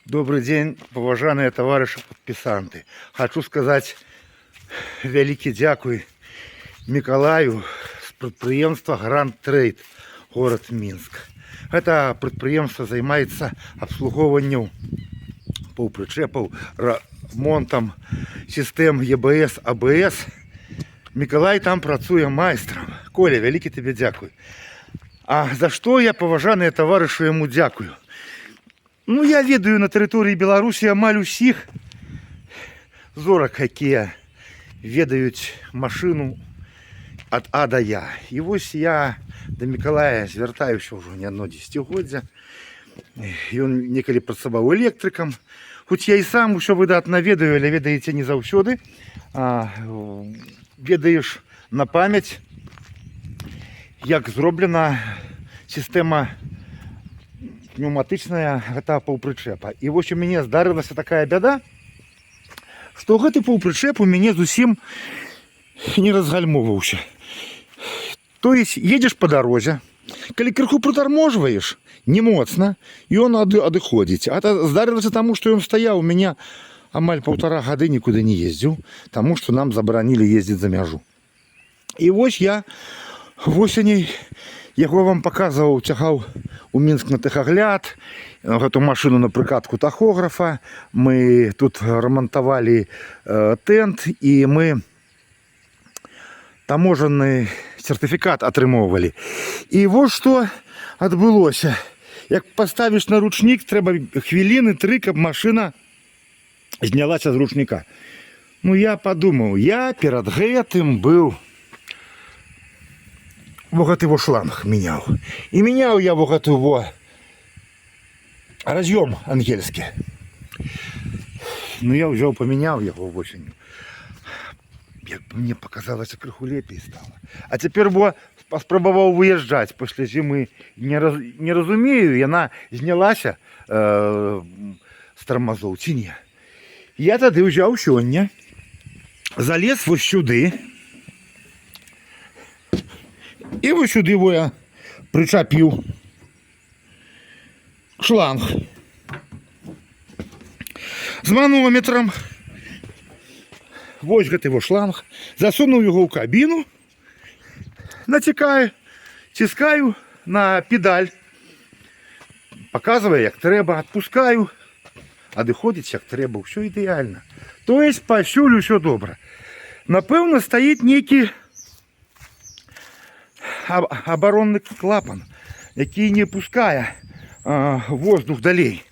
Добрый день, поважаныя товарищи подписанты. Хочу сказать вялікі дзякуй Миколаю с предприемства Гранд Трейд, город Минск. Это предприемство занимается обслуговыванием паўпрычэпаў, ремонтом систем ЕБС, АБС. Миколай там працуе майстром. Коля, вялікі тебе дзякуй. А за что я, поважаныя товарищи, ему дзякую? Ну, я ведаю на тэрыторыі Беларусі амаль усіх зорак, якія ведаюць машыну ад А да Я. І вось я да Миколая звяртаюся ўжо не адно дзесяцігоддзя. Ён некалі працаваў электрыкам. Хоць я і сам усё выдатна ведаю, але ведаеце не заўсёды. Ведаеш на памяць, як зроблена сістэма пнеўматычная гэта паўпрычэпа. І вось у мяне здарылася такая бяда, што гэты паўпрычэп у мяне зусім не разгальмоўваўся. То есть едзеш па дарозе, калі крыху прытарможваеш, не моцна, і ён адыходзіць. А здарылася таму, што ён стаяў у мяне амаль 1,5 гады нікуды не ездзіў, таму што нам забаранілі ездзіць за мяжу. І вось я восеней яго вам паказваў, цягаў у Мінск на тэхагляд, гэту машыну на прыкатку тахографа. Мы тут рамантавалі тэнт, і мы таможанны сертыфікат атрымоўвалі. І вось што адбылося. Як паставіш на ручнік, трэба хвіліны 3, каб машына знялася з ручніка. Ну, я падумаў, я перад гэтым быў гэты во шланг менял. И менял я гэты во разъем ангельский. Ну, я взял, поменял его осенью. Мне показалось, крыху лепей стало. А теперь во спробовал выезжать после зимы. Не разумею, яна знялася с тормозов, ці не. Я тады взял сёння, залез вот сюды. І ось сюди я причапив шланг з манометром. Ось гэты шланг. Засунув його в кабіну, натікаю, тискаю на педаль, показує, як треба, відпускаю, а доходить, як треба. Все ідеально. Тобто, повсюду все добре. Напевно, стоїть некий оборонный клапан, який не пускае воздух далей.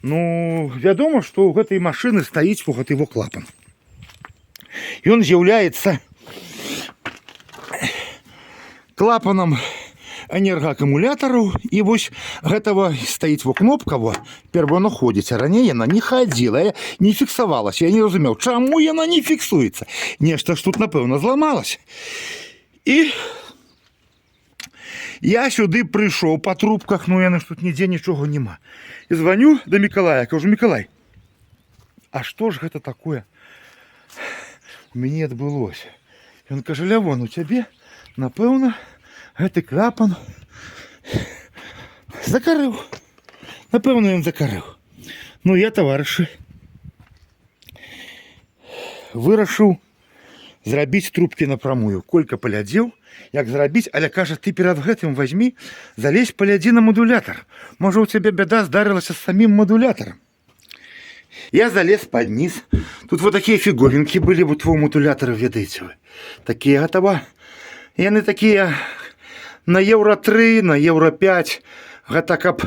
Ну, вядома, што ў гэтай машыны стаіць гэты его клапан. Ён з'яўляецца клапанам энергаакумулятараў, і вось гэтага стаіць кнопка, перво ходзіць, а раней яна не хадзіла, не фіксавалася. Я не разумеў, чаму яна не фіксуецца. Нешта ж тут, напэўна, зламалася. І я сюды прыйшоў па трубках, ну яны ж тут нідзе нічога няма. І звоню да Миколая, кажу: Миколай, а што ж гэта такое у мяне адбылося? Ён кажа: Лявон, у цябе, напэўна, гэты клапан закарыў. Напэўна, ён закарыў. Ну, я, таварышы, вырашыў зрабіць трубкі напрамую. Колька паглядзеў, як зрабіць, але кажа: ты перад гэтым возьми, залезь, паглядзі на мадулятор. Можа, у цябе бяда здарылася з самім мадулятарам. Я залез пад низ. Тут вот такія фіговінкі былі, вот у мадулятара, ведаеце вы. Такія гатава. Яны такія на евро 3, на евро 5. Гэта каб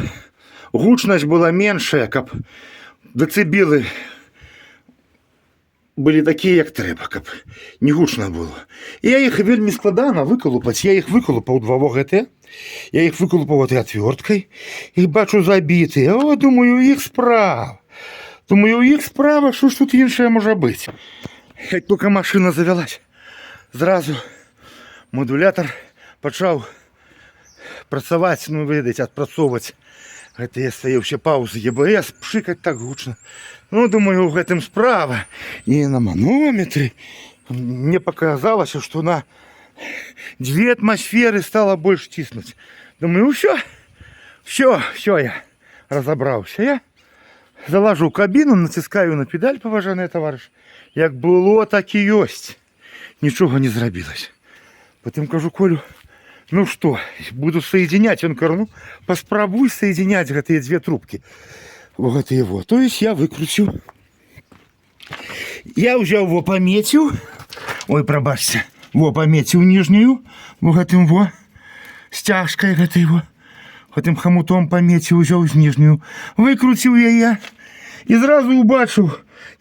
гучнасць была меншая, каб дэцыбелы былі такія, як трэба, каб не гучна было. І я іх вельмі складана выкалупаць. Я іх выкалупаў 2 ВГТ. Я іх выкалупаў этой отверткой. Іх бачу забітыя. О, думаю, іх справа. Думаю, іх справа, що ж тут іншае можа быць. Як толькі машына завялась, зразу модулятор пачаў працаваць, ну, ведаеце, адпрацоўваць гэтыя свае ўсе паўзы ЕБС, пшыкаць так гучна. Ну, думаю, у гэтым справа. І на манометры мне показалася, што на 2 атмосферы стала больш ціснуць. Думаю, все, я разабраўся. Я Залажу кабіну, натискаю на педаль, поважаний товариш. Як було, так і ёсць. Нічого не зробилось. Потім кажу Колю, ну что, буду соединять. Он говорит, ну, поспробуй соединять эти две трубки. Вот его. То есть я выкрутил. Я взял его пометил. Ой, пробачьте. Во, пометил нижнюю. Вот этим во. Стяжкой это его. Этим хомутом пометил, взял нижнюю. Выкрутил я. И сразу убачил,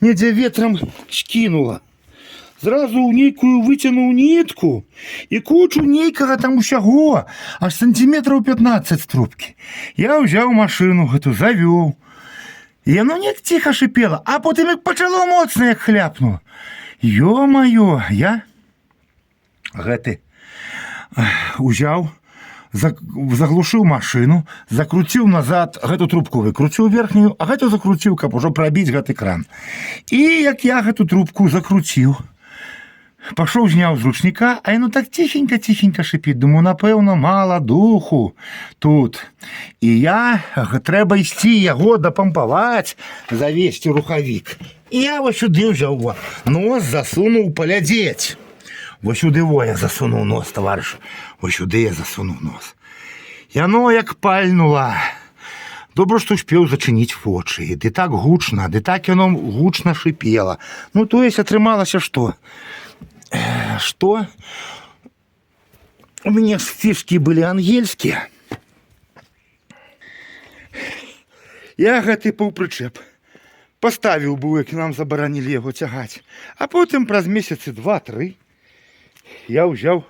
недзе ветром скинула. Зразу у нейкую вытянул нитку и кучу нейкага там усяго, аж сантиметров 15 з трубки. Я взял машину эту, завел. И оно не тихо шипело, а потом як почало моцно, як хляпнуло. Ё-моё, я гэты взял, заглушил машину, закрутил назад, гэту трубку выкрутил верхнюю, а гэту закрутил, каб ужо пробить гэты кран. И як я гэту трубку закрутил, пошел, знял з ручника, а яно так тихенько шипит. Думаю, напевно, мало духу тут. І я, треба йти його допомпувати, завести рухавик. І я ось сюди взяв нос, засунув полядеть. Ось сюди я засунув нос, товариш. Ось сюди я засунув нос. Яно як пальнула. Добре, що встиг зачинити очі. Де так гучно, де так воно гучно шипело. Ну, то есть, отрималося що? Что у меня фишки были ангельские. Я гэты паўпрычэп поставіў бы, як нам забаранілі яго цягаць. А потым праз месяцы 2-3 я ўзяў,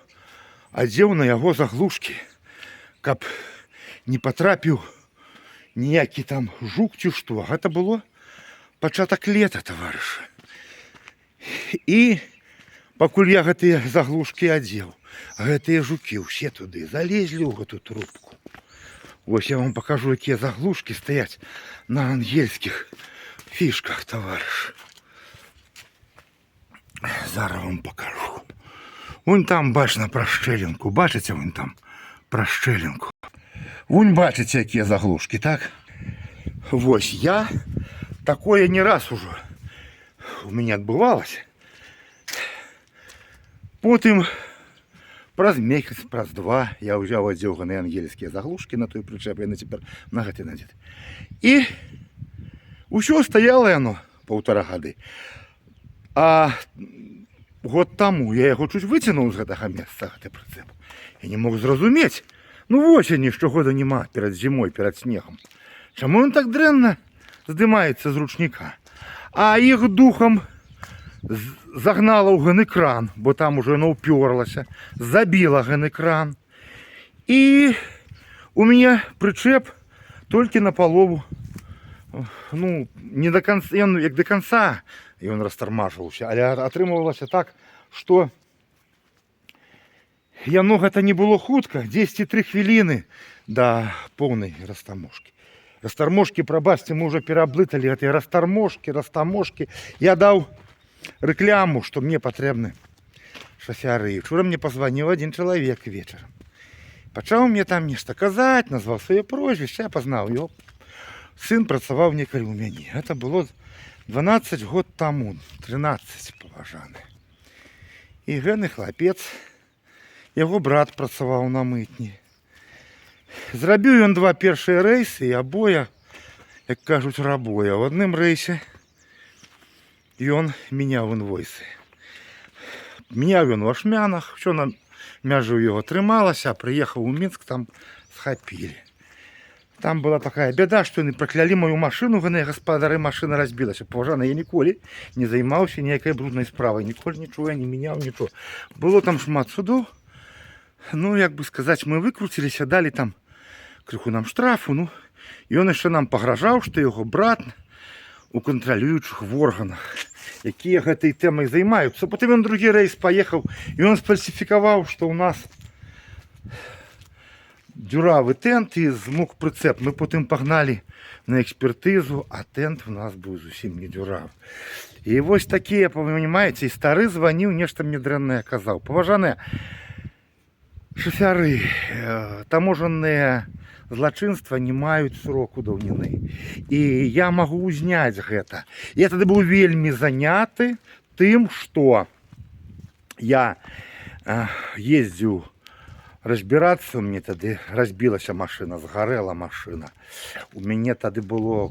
адзеў на яго заглушкі, каб не патрапіў ніякі там жук ці што. Гэта было пачатак лета, таварышы. І пакуль я гэтыя заглушкі адзеў, гэтыя жукі ўсе туды залезлі ў гэту трубку. Вось я вам покажу, якія заглушкі стаяць на ангельскіх фішках, товариш. Зараз вам покажу. Вон там бачна прашчелінку. Бачите, вон там прашчелінку. Вон бачите, якія заглушкі, так? Вось я такое не раз уже у меня адбывалася. Потым праз месяц, праз 2 я ўзяў адзеўганыя ангельскія заглушкі на той прычэп, яны цяпер на гэты надзеты. І ўсё стаяло яно 1,5 гады. А год таму я яго чуць выцянуў з гэтага месца, гэты прыцэп. Я не мог зразумець. Ну восені штогода няма перад зімой, перад снегам. Чаму ён так дрэнна здымаецца з ручніка? А іх духам загнала ў гэны кран, бо там уже оно уперлася, забила гэны кран. І у меня прычэп толькі на палову, ну, не до конца, ён як до конца ён растармажваўся, але атрымлівалася так, што яно гэта не было хутка, 10-3 хвіліны да поўнай растаможкі. Растаможкі, прабачце, мы уже пераблыталі гэтыя растаможкі. Я даў рэкламу, што мне патрэбны шафяры. Вчора мне пазваніў адзін чалавек вечарам. Пачаў мне там нешта казаць, назваў сваё прозвішча, я пазнаў яго. Сын працаваў некалі ў мяне. Гэта было 12 год таму, 13, паважаны. І гэны хлапец, яго брат працаваў на мытні. Зрабіў ён 2 першыя рэйсы, і абое, як кажуць, рабоя. У адным рэйсе ён мяняў інвойсы. Мяняў ён у Ашмянах, що на мяжу його трымалася, а прыехаў у Мінск, там схапілі. Там была такая бяда, што яны праклялі мою машину, гэтыя гаспадары, машина разбілася. Паважана, я ніколі не займаўся ніякай бруднай справай, ніколі нічого я не мяняў, нічого. Было там шмат судоў. Ну, як бы сказаць, мы выкруціліся, далі там крыху нам штрафу, ну, і ён яшчэ нам пагражаў, што яго брат у кантралюючых органах, якія гэтай тэмай займаюцца. Потым ён другі рэйс паехаў, і ён сфальсіфікаваў, што ў нас дзюравы тент і змог прыцэп. Мы потым пагналі на экспертызу, а тент у нас быў зусім не дзюравы. І вось такія, памятаеце, і стары званіў, нешта мне дрэннае казаў. Паважаныя шафяры, таможанныя злачынства не маюць сроку даўніны. І я магу ўзняць гэта. Я тады быў вельмі заняты тым, што я ездзіў разбірацца, мне тады разбілася машына, згарэла машына. У мяне тады было,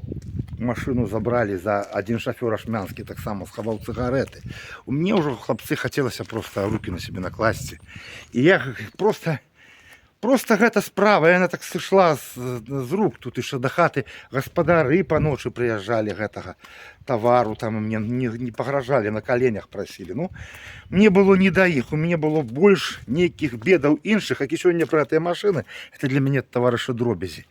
машыну забралі за адзін шафёр ашмянскі, таксама схаваў цыгарэты. У мяне ўжо, хлапцы, хацелася проста рукі на сябе накласці. І я проста гэта справа, яна так сышла з рук. Тут яшчэ да хаты гаспадары па ночы прыязджалі гэтага тавару, там мне не пагражалі, на каленях прасілі. Ну, мне было не да іх, у мяне было больш нейкіх бедаў іншых, які сёння пра гэтыя машыны, это для мяне таварышы дробязі.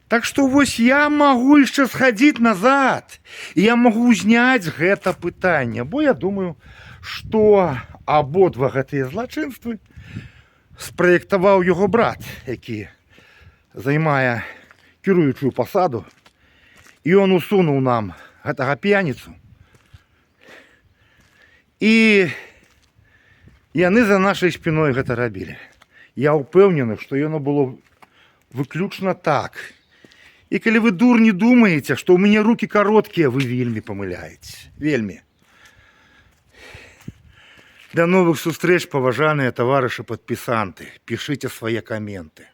Так што вось я магу яшчэ схадзіць назад, і я магу ўзняць гэта пытанне, бо я думаю, што абодва гэтыя злачынствы спраектаваў яго брат, які займае кіруючую пасаду, і ён усунуў нам гэтага п'яніцу. І яны за нашай спіной гэта рабілі. Я ўпэўнены, што яно было выключна так. І калі вы, дурні, думаеце, што ў мяне рукі кароткія, вы вельмі памыляеце. Вельмі. До новых сустрэч, паважаныя таварышы падпісанты. Пішыце свае каменты.